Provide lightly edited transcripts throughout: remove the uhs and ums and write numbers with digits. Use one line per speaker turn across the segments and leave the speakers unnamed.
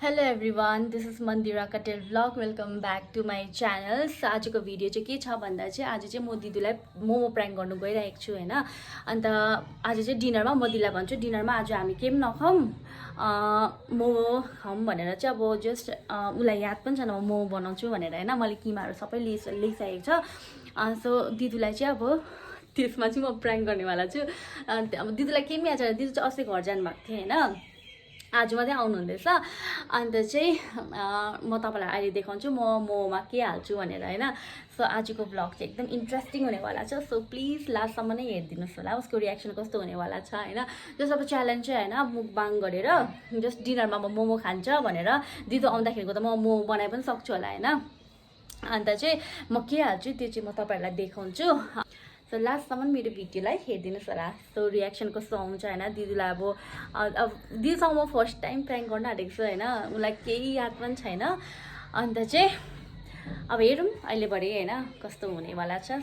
Hello everyone, this is Mandira Katel vlog. Welcome back to my channel. So आजको video चाहिँ के छ भन्दा चाहिँ आज चाहिँ म दिदीलाई मोमो प्राङ्क गर्नु गइरहेको छु हैन। अन्त आज चाहिँ डिनरमा म दिदीलाई भन्छु डिनरमा आज हामी केही पनि नखाऊँ मोमो खाऊँ भनेर चाहिँ अब जस्ट उलाई याद पनि छैन म मोमो बनाउँछु भनेर हैन। मैले किमाहरू सबै लेखिसकेको छ। सो दिदीलाई चाहिँ अब त्यसमा चाहिँ म प्राङ्क गर्नेवाला छु। अब दिदीलाई केही पनि याद छैन, दिदी चाहिँ अस्ति घर जानुभएको थियो हैन, आज मात्रै आउनुहुँदैछ। अन्त चाहिँ म तपाईँलाई अहिले देखाउँछु म मोमोमा के हाल्छु भनेर हैन। सो आजको भ्लग चाहिँ एकदम इन्ट्रेस्टिङ हुनेवाला छ। सो प्लिज लास्टसम्म नै हेरिदिनुहोस् होला, उसको रियाक्सन कस्तो हुनेवाला छ हैन। जस्ट अब च्यालेन्ज चाहिँ हैन, मुकबाङ गरेर जस्ट डिनरमा म मोमो खान्छ भनेर दिदो आउँदाखेरिको त म मोमो बनाइ पनि सक्छु होला हैन। अन्त चाहिँ म के हाल्छु त्यो चाहिँ म तपाईँहरूलाई देखाउँछु। सो लास्टसम्म मेरो भिडियोलाई हेरिदिनुहोस् होला। सो रियाक्सन कस्तो आउँछ हैन। दिदीलाई अब दिदीसँग म फर्स्ट टाइम प्राङ्क गर्न आँटेको छु हैन, उसलाई केही याद पनि छैन। अन्त चाहिँ अब हेरौँ अहिले भरे हैन कस्तो हुनेवाला छ।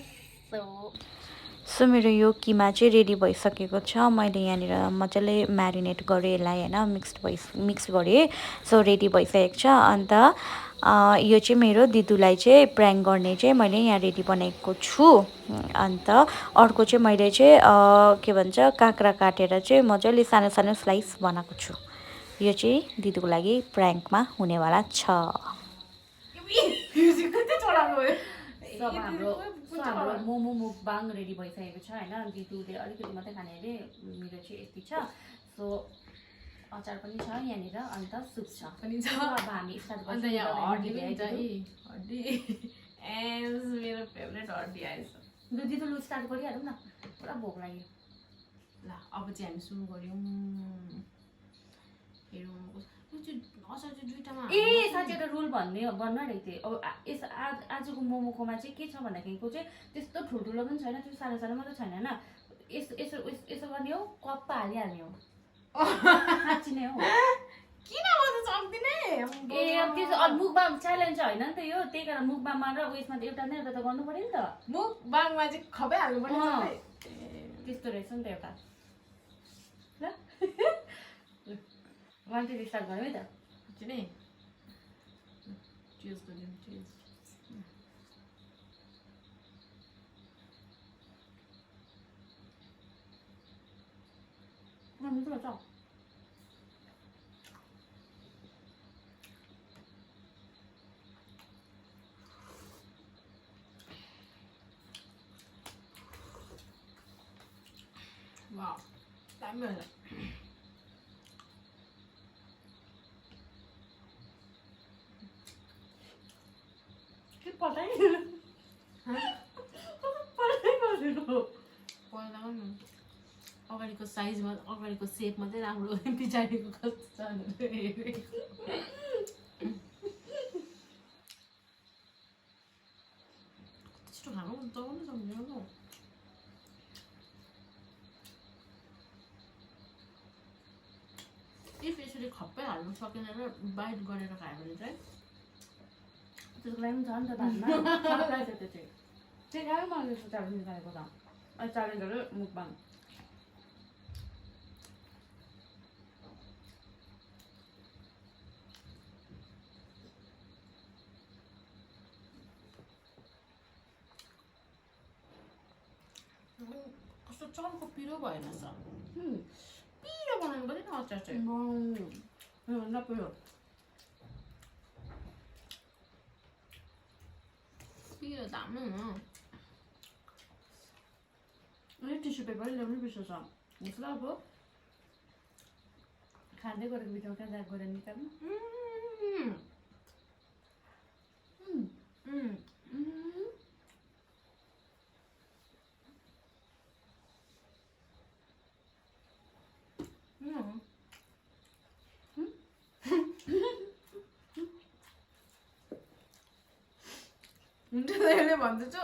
सो मेरो यो किमा चाहिँ रेडी भइसकेको छ। मैले यहाँनिर मजाले म्यारिनेट गरेँ यसलाई हैन, मिक्स गरेँ। सो रेडी भइसकेको छ। अन्त यो चाहिँ मेरो दिदुलाई चाहिँ प्राङ्क गर्ने चाहिँ मैले यहाँ रेडी बनाएको छु। अन्त अर्को चाहिँ मैले चाहिँ के भन्छ काँक्रा काटेर चाहिँ मजाले सानो सानो स्लाइस बनाएको छु। यो चाहिँ दिदुको लागि प्राङ्कमा हुनेवाला छ। हाम्रो मोमो मुकबाङ रेडी भइसकेको छ हैन। दिदुले अलिकति मात्रै खाने अरे, मेरो चाहिँ यति छ। सो अचार पनि छ यहाँनिर, अन्त सुप छ पनि छ। अब हामी स्टार्ट गर्छौँ। मेरो फेभरेट हड्डी आएछ। दिदु लु स्टार्ट गरिहालौँ न, पुरा भोक लाग्यो। ल अब चाहिँ हामी सुरु गऱ्यौँ। ए साँच्चै एउटा रुल भन्न आँटेको थिएँ। अब आजको मोमोकोमा चाहिँ के छ भन्दाखेरिको चाहिँ त्यस्तो ठुल्ठुलो पनि छैन, त्यो सानो सानो मात्रै छैन हैन। यसो गर्ने हो, कप्पा हालिहाल्ने हो। साँच्ची नै हो। किन भन्न सक्दिनँ ए अब त्यो मुकबाङ च्यालेन्ज होइन नि त यो, त्यही कारण मुकबाङमा र उयसमा त एउटा न एउटा त गर्नु पर्यो नि त। मुकबाङमा चाहिँ खबै हाल्नु पर्यो सबै, त्यस्तो रहेछ नि त एउटा। ल 1 2 स्टार्ट गरौँ है त। नै चुज गरिदिउँ चुज। मिठो छ। वाह दामी भयो। के पल्टाइ अगाडिको साइजमा अगाडिको सेप मात्रै राम्रो, पछाडिको कस्तो छ त्यस्तो खानु चलाउनु सक्दैन त। इफ यसरी खप्पै हाल्नु सकेन र बाइट गरेर खायो भने चाहिँ त्यसको लागि पनि छ नि त भातमा सरप्राइज हो त्यो चाहिँ। त्यही कारण मैले त्यस्तो च्यालेन्ज निकालेको त। अहिले च्यालेन्जहरू मुकबाङ। कस्तो चर्को पिरो भएन छ, पिरो बनाउनु पर्यो नि अचार चाहिँ। नपिरो पिरो दामी हो। टिस्यु पेपर ल्याउनु बिर्सेछ। ल अब खाँदै गरेको बिचमा कहाँ जाग गरेर निकाल्नु। हुन्छ त्यसले भन्दैछु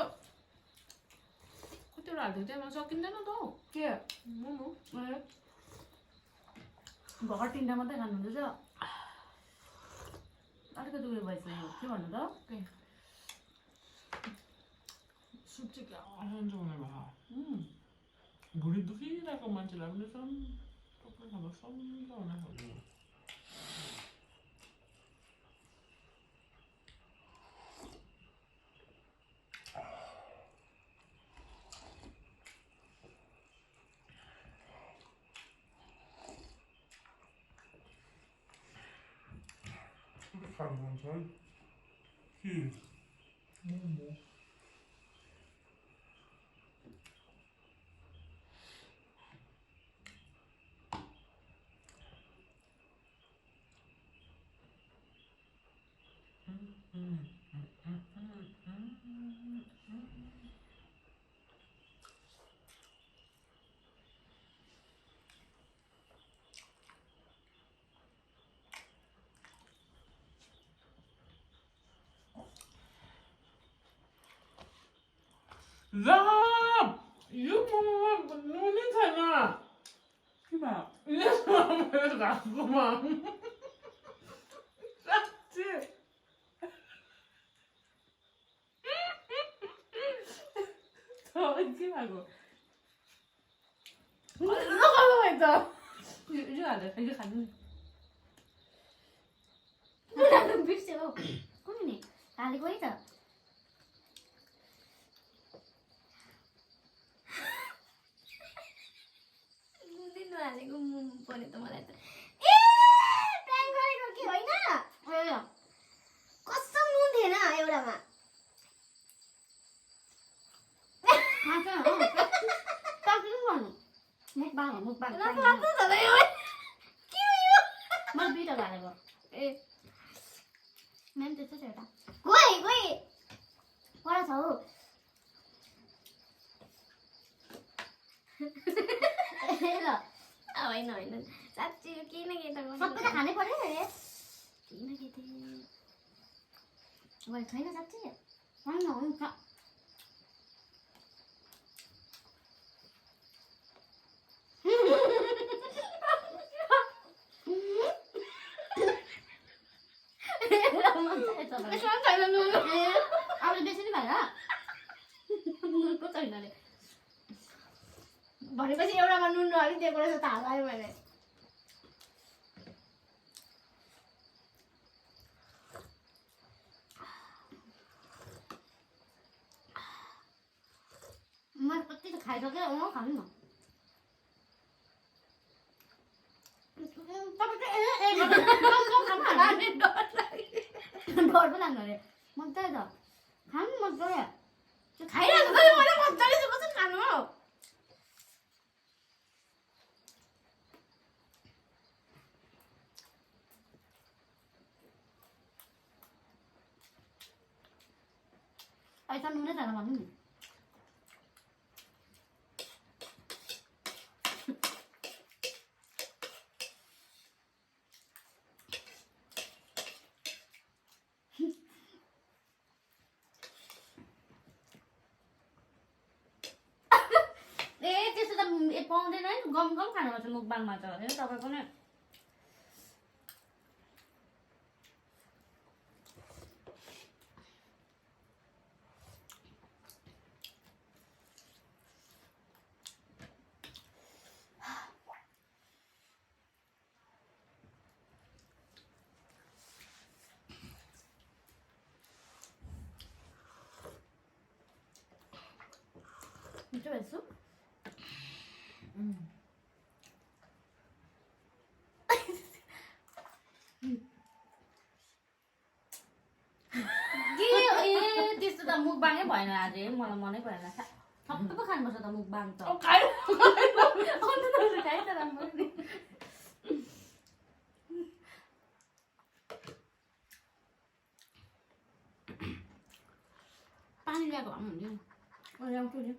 कतिवटा हाल्थ्यो त्यहाँ सकिँदैन त हौ। के मोमो भर्खर 3टा मात्रै खानुहुँदैछ, अलिकति उयो भइसक्यो। के भन्नु त सुप चाहिँ क्या आउँछ भने भयो। भुँडी दुखिरहेको मान्छेलाई पनि सबै खाँदा सबै हुन सक्छ।
한번 모모. 야! 이거 뭐 눈이 가나? 이봐, 이래서 왜 가구만? 싹지? 더 이렇게 하고. 이거 했다. 이거 안 돼, 이거 가는.
나는 비슷해요. 꾸미니 달리고 있어. 눈이 아니고 몸 보내도 말했다. 에! प्राङ्क गरेको के होइन? कसम नुन थिएन एउटामा. मुकबाङ लाग्छ त यो. के हो यो?
मैले दुईटा हालेको
ए म्याम त्यस्तो छ एउटा. गई पर छ हौ. ल होइन साँच्ची केही न केही त सबै त खानै पर्यो नि. केही न केही त छैन साँच्ची. होइन हुन्छ. अब बेसी नै भएर नुनको छैन अरे भनेपछि एउटामा नुन नहाली दिएको रहेछ त हालायो मैले. मैले कति त खाइसकेँ. खानु न. डर पो लाग्नु अरे. मजाले त खानु मजाले. खाइरहेको खै मलाई मजाले चाहिँ कसरी खानु हो. अहिले त नुनै छैन भन्नु नि. ए त्यस्तो त पाउँदैन है. गम खानुपर्छ मुकबाङमा त. तपाईँको नै मिठो भएछु. त्यस्तो त मुकबाङै भएन आज. मलाई मनै परेन. सबै पो खानुपर्छ त मुकबाङ त. खाइ त राम्रो. पानी ल्याएको भए पनि हुन्थ्यो. ल्याउँछु नि.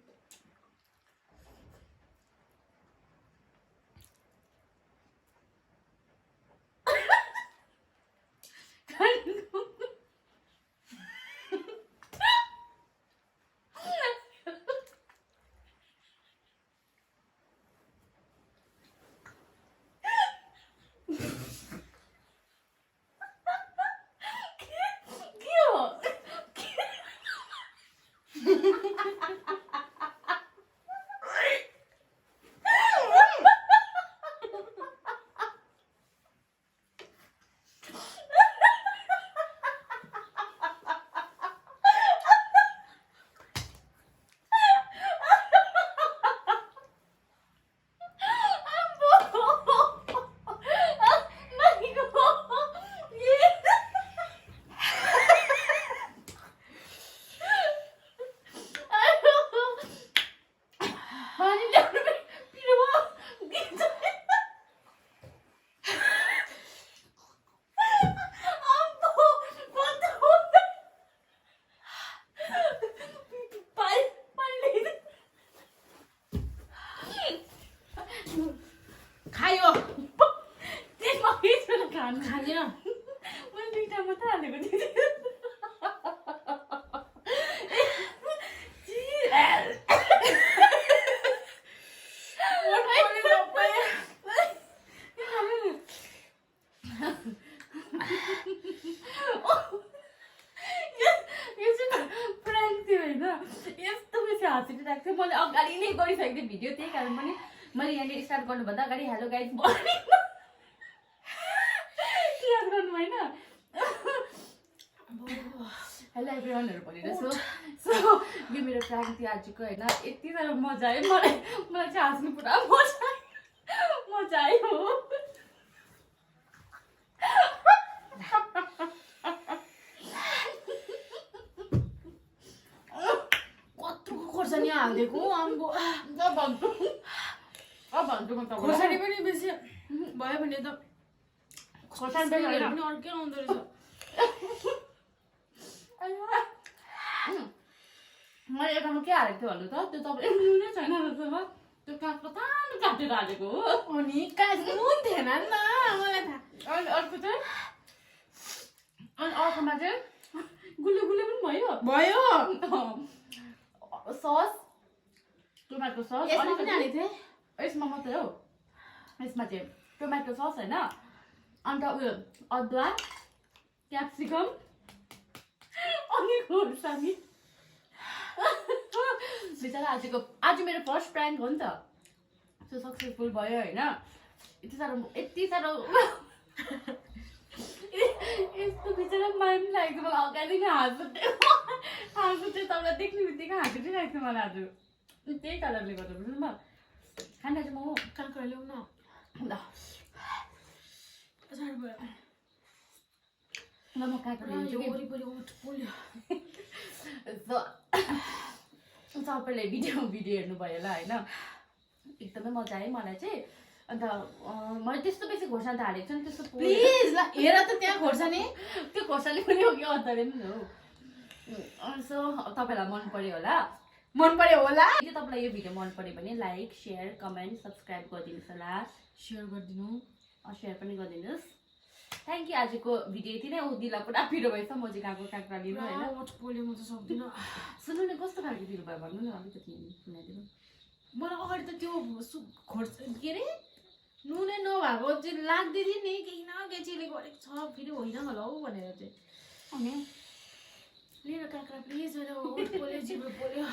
हामी खाँदैन
मैले दुईटा मात्रै हालेको थिएँ यस्तो बेसी हाँसिरहेको थियो मैले अगाडि नै गरिसकेको थिएँ भिडियो त्यही कारण पनि मैले यहाँनिर स्टार्ट गर्नुभन्दा अगाडि हेलो गाइज याद गर्नु भएन हेलो एभ्रिवानहरू भनेर सो यो मेरो प्राङ्क थियो आजको होइन यति साह्रो मजा आयो मलाई चाहिँ हाँस्नु पुरा मजा आयो
खोर्सानी हालिदिएको आम्बो
भन्छु म तपाईँलाई
खोर्सानी पनि बेसी भयो भने त
खोर्सानी
स्मेलहरू पनि अर्कै आउँदो रहेछ
मैले यतामा के हालेको थिएँ भन्नु त त्यो तपाईँ नुनै छैन जस्तोमा त्यो काँचको सानो काटेर हालेको हो
अनि काट्नु थिएन नि त मलाई थाहा
अनि अर्को चाहिँ अनि अर्कोमा चाहिँ गुलियो पनि भयो सस टोमेटो सस
यसमा पनि हालेको थिएँ
यसमा मात्रै हो यसमा चाहिँ टोमेटो सस होइन अन्त उयो अदुवा क्याप्सिकम अनि खोर्सानी बिचरा आज मेरो फर्स्ट प्राङ्क हो नि त त्यो सक्सेसफुल भयो होइन यति साह्रो यस्तो बिचरा माया पनि लागेको मलाई अगाडि नै हाँसु थियो तपाईँलाई देख्ने बित्तिकै हाँसु चाहिँ लागेको थियो मलाई आज त्यही कारणले गर्दा बुझ्नु म खाना चाहिँ मोमो
काँक्रा ल्याउ न
ल
साह्रो भयो
ल म काँक्रा ल्याउँछु कि
वरिपरि ओठ पोल्यो
सबैले भिडियो हेर्नुभयो होला होइन एकदमै मजा आयो मलाई चाहिँ अन्त मैले त्यस्तो बेसी खोर्सानी त हालेको छु नि त्यस्तो
प्लिज ल हेर त त्यहाँ खोर्सानी
त्यो खोर्सानी पनि हो कि अदुवा पनि हो सो तपाईँलाई मन पर्यो होला यदि तपाईँलाई यो भिडियो मन पर्यो भने लाइक सेयर कमेन्ट सब्सक्राइब गरिदिनुहोस् होला
सेयर गरिदिनु
सेयर पनि गरिदिनुहोस् थ्याङ्क यू आजको भिडियो यति नै दिला पुरा पिरो भएछ म चाहिँ गएको काँक्रा लिनु होइन
ओठ पोल्यो म त सक्दिनँ
सुन्नु न कस्तो खालको पिरो भयो भन्नु न अलिकति सुनाइदिनु
मलाई अगाडि त त्यो के अरे नुनै नभएको चाहिँ लाग्दै थियो नि केही न केही चिजले गरेको छ फेरि होइन होला हौ भनेर चाहिँ
अनि
लिएर काँक्रा प्लिज मेरो ओठ पोल्यो जिब्रो पोल्यो